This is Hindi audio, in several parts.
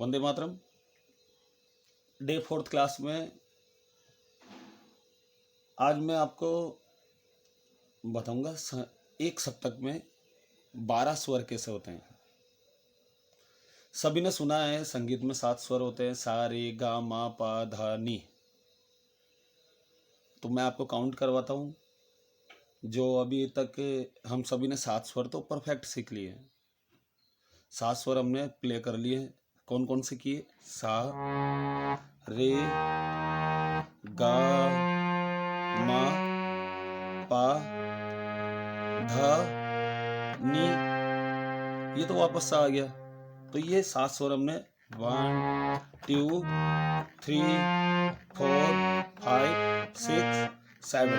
Vande Mataram. Day 4th class में आज मैं आपको बताऊंगा एक सप्तक में 12 स्वर कैसे होते हैं। सभी ने सुना है संगीत में 7 स्वर होते हैं, सा रे गा मा पा धा नी। तो मैं आपको काउंट करवाता हूँ। जो अभी तक हम सभी ने 7 स्वर तो परफेक्ट सीख लिए हैं। 7 स्वर हमने प्ले कर लिए हैं। कौन कौन से किए? सा, रे, गा, मा, पा, धा, नी। ये तो वापस सा आ गया। तो ये 7 स्वर हमने 1 2 3 4 5 6 7,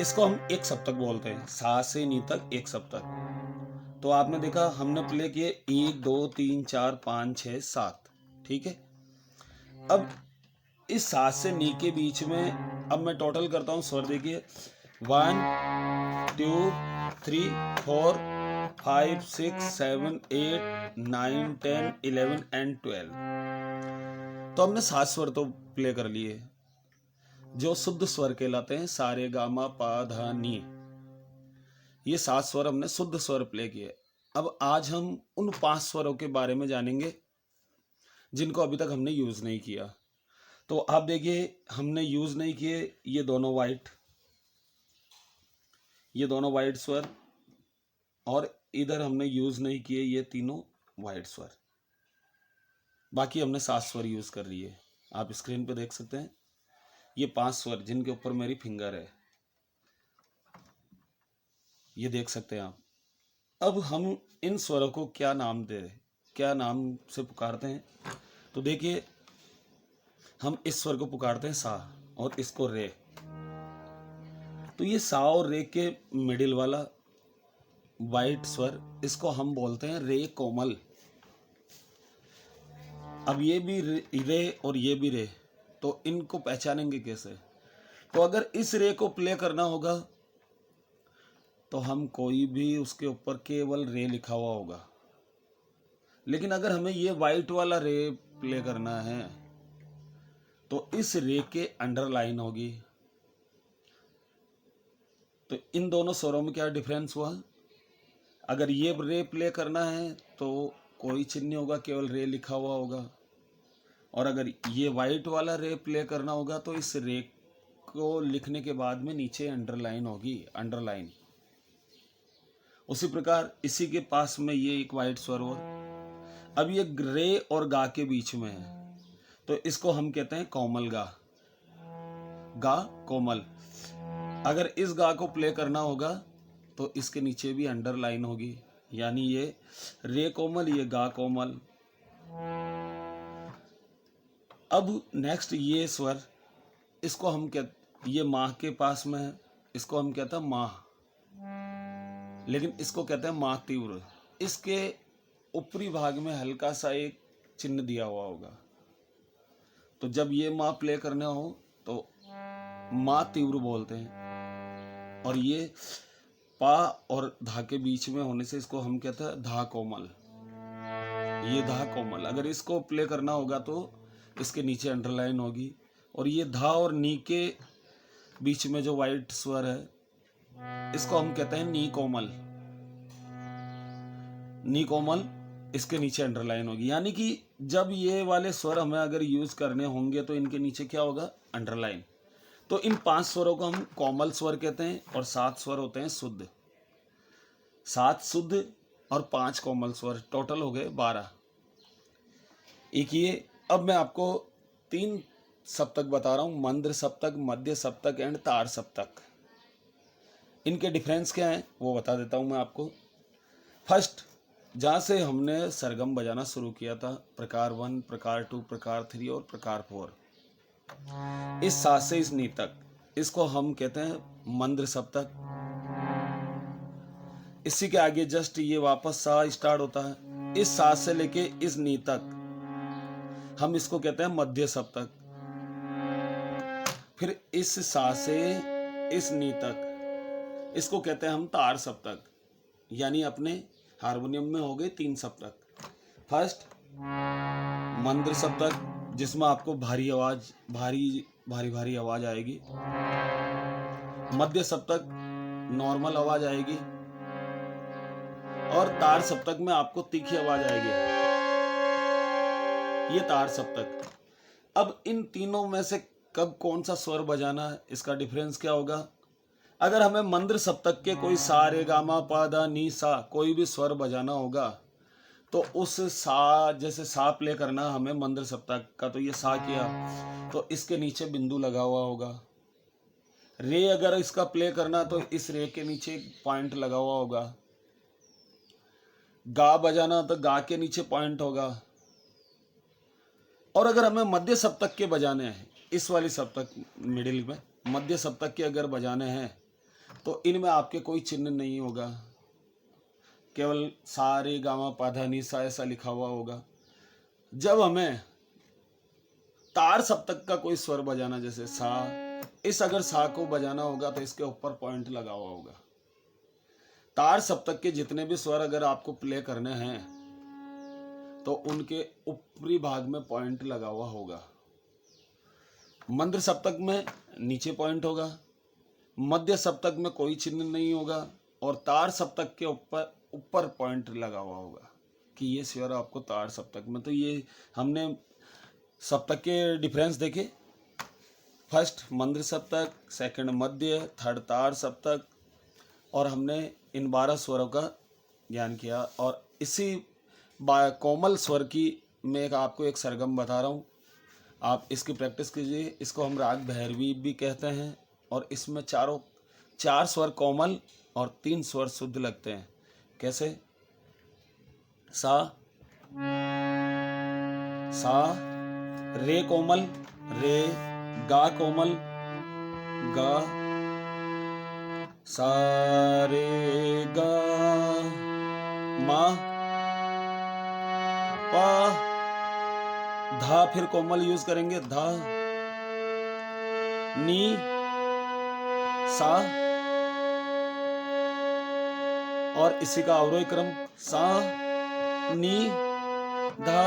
इसको हम एक सप्तक बोलते हैं। सा से नी तक एक सप्तक। तो आपने देखा हमने प्ले किए 1 2 3 4 5 6 7, ठीक है। अब इस 7 से नी के बीच में अब मैं टोटल करता हूँ स्वर। देखिए 1 2 3 4 5 6 7 8 9 10 11 एंड 12। तो हमने 7 स्वर तो प्ले कर लिए जो शुद्ध स्वर कहलाते हैं। सा रे गा मा पा धा नी, ये 7 स्वर हमने शुद्ध स्वर प्ले किए। अब आज हम उन 5 स्वरों के बारे में जानेंगे जिनको अभी तक हमने यूज नहीं किया। तो आप देखिए हमने यूज नहीं किए ये दोनों वाइट स्वर, और इधर हमने यूज नहीं किए ये तीनों वाइट स्वर। बाकी हमने 7 स्वर यूज कर लिए। आप स्क्रीन पे देख सकते हैं ये 5 स्वर जिनके ऊपर मेरी फिंगर है, ये देख सकते हैं आप। अब हम इन स्वरों को क्या नाम से पुकारते हैं? तो देखिए हम इस स्वर को पुकारते हैं सा और इसको रे। तो ये सा और रे के मिडिल वाला वाइट स्वर, इसको हम बोलते हैं रे कोमल। अब ये भी रे और ये भी रे, तो इनको पहचानेंगे कैसे? तो अगर इस रे को प्ले करना होगा तो हम कोई भी उसके ऊपर केवल रे लिखा हुआ होगा। लेकिन अगर हमें ये वाइट वाला रे प्ले करना है तो इस रे के अंडरलाइन होगी। तो इन दोनों स्वरों में क्या डिफरेंस हुआ? अगर ये रे प्ले करना है तो कोई चिन्ह नहीं होगा, केवल रे लिखा हुआ होगा। और अगर ये वाइट वाला रे प्ले करना होगा तो इस रे को लिखने के बाद में नीचे अंडरलाइन होगी, अंडरलाइन। उसी प्रकार इसी के पास में ये एक वाइट स्वर हुआ। अब ये रे और गा के बीच में है तो इसको हम कहते हैं कोमल गा, गा कोमल। अगर इस गा को प्ले करना होगा तो इसके नीचे भी अंडरलाइन होगी, यानी ये रे कोमल, ये गा कोमल। अब नेक्स्ट ये स्वर, इसको हम ये माह के पास में है, इसको हम कहते हैं माह, लेकिन इसको कहते हैं माह तीव्र। इसके ऊपरी भाग में हल्का सा एक चिन्ह दिया हुआ होगा। तो जब ये माह प्ले करने हो तो माह तीव्र बोलते हैं। और ये पा और धा के बीच में होने से इसको हम कहते हैं धा कोमल, ये धा कोमल। अगर इसको प्ले करना होगा तो इसके नीचे अंडरलाइन होगी। और ये धा और नी के बीच में जो वाइट स्वर है इसको हम कहते हैं नी कोमल, नी कोमल, इसके नीचे अंडरलाइन होगी। यानी कि जब ये वाले स्वर हमें अगर यूज करने होंगे तो इनके नीचे क्या होगा? अंडरलाइन। तो इन 5 स्वरों को हम कोमल स्वर कहते हैं और 7 स्वर होते हैं शुद्ध। 7 शुद्ध और 5 कोमल स्वर, टोटल हो गए 12। एक ये अब मैं आपको 3 सप्तक बता रहा हूं, मंद्र सप्तक, मध्य सप्तक एंड तार सप्तक। इनके डिफरेंस क्या है वो बता देता हूं मैं आपको। फर्स्ट, जहाँ से हमने सरगम बजाना शुरू किया था, प्रकार 1, प्रकार 2, प्रकार 3 और प्रकार 4, इस सा से इस नी तक, इसको हम कहते हैं मंद्र सप्तक। इसी के आगे जस्ट ये वापस सा स्टार्ट होता है, इस सा से लेके इस नी तक हम इसको कहते हैं मध्य सप्तक। फिर इस सा से इस नी तक इसको कहते हैं हम तार सप्तक। यानी अपने हारमोनियम में हो गए 3 सप्तक। फर्स्ट मंद्र सप्तक, जिसमें आपको भारी भारी आवाज आएगी। मध्य सप्तक नॉर्मल आवाज आएगी, और तार सप्तक में आपको तीखी आवाज आएगी। ये तार सप्तक। अब इन तीनों में से कब कौन सा स्वर बजाना है, इसका डिफरेंस क्या होगा? अगर हमें मंद्र सप्तक के कोई सा रे गा मा पा धा नी सा कोई भी स्वर बजाना होगा, तो उस सा, जैसे सा प्ले करना हमें मंद्र सप्तक का, तो ये सा किया तो इसके नीचे बिंदु लगा हुआ होगा। रे अगर इसका प्ले करना तो इस रे के नीचे पॉइंट लगा हुआ होगा। गा बजाना तो गा के नीचे पॉइंट होगा। और अगर हमें मध्य सप्तक के बजाने हैं, इस वाली सप्तक मिडिल में मध्य सप्तक के अगर बजाने हैं, तो इनमें आपके कोई चिन्ह नहीं होगा, केवल सा रे गा मा पा धा नी सा ऐसा लिखा हुआ होगा। जब हमें तार सप्तक का कोई स्वर बजाना, जैसे सा, इस अगर सा को बजाना होगा तो इसके ऊपर पॉइंट लगा हुआ होगा। तार सप्तक के जितने भी स्वर अगर आपको प्ले करने हैं, तो उनके ऊपरी भाग में पॉइंट लगा हुआ होगा। मंद्र सप्तक में नीचे पॉइंट होगा, मध्य सप्तक में कोई चिन्ह नहीं होगा, और तार सप्तक के ऊपर पॉइंट लगा हुआ होगा कि ये स्वर आपको तार सप्तक में। तो ये हमने सप्तक के डिफरेंस देखे। फर्स्ट मंद्र सप्तक, सेकंड मध्य, थर्ड तार सप्तक, और हमने इन 12 स्वरों का ज्ञान किया। और इसी कोमल स्वर की मैं आपको एक सरगम बता रहा हूँ, आप इसकी प्रैक्टिस कीजिए। इसको हम राग भैरवी भी कहते हैं, और इसमें 4 स्वर कोमल और 3 स्वर शुद्ध लगते हैं। कैसे? सा, रे कोमल, रे, गा कोमल, गा, सा रे गा मा पा, धा फिर कोमल यूज करेंगे, धा, नी, सा, और इसी का अवरोही क्रम सा, नी, धा,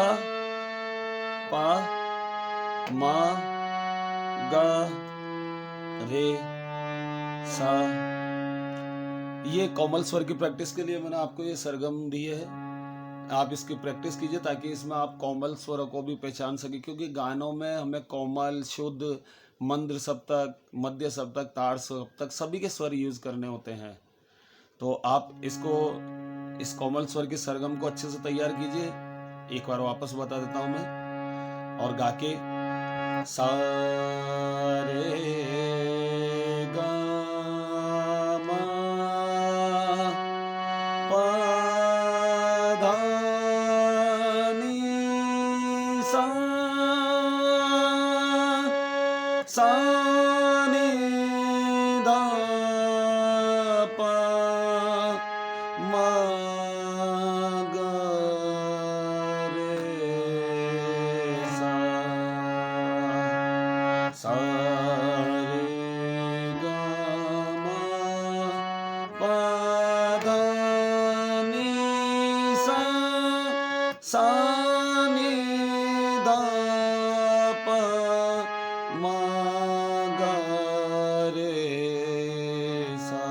पा, मा, गा, रे, सा। ये कोमल स्वर की प्रैक्टिस के लिए मैंने आपको ये सरगम दी है। आप इसकी प्रैक्टिस कीजिए ताकि इसमें आप कोमल स्वरों को भी पहचान सके, क्योंकि गानों में हमें कोमल, शुद्ध, मंद्र सप्तक, मध्य सप्तक, तार सप्तक सभी के स्वर यूज करने होते हैं। तो आप इस कोमल स्वर के सरगम को अच्छे से तैयार कीजिए। एक बार वापस बता देता हूं मैं, और गा के सा रे गा मा पा धा नी सा, सा नी धा पा मा गा रे सा, सा रे गा मा पा धा नी सा, सा नी धा पा मा गा रे सा।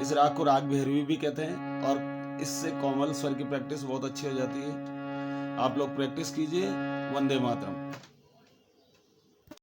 इस राग को राग भैरवी भी कहते हैं, और इससे कोमल स्वर की प्रैक्टिस बहुत अच्छी हो जाती है। आप लोग प्रैक्टिस कीजिए। वंदे मातरम।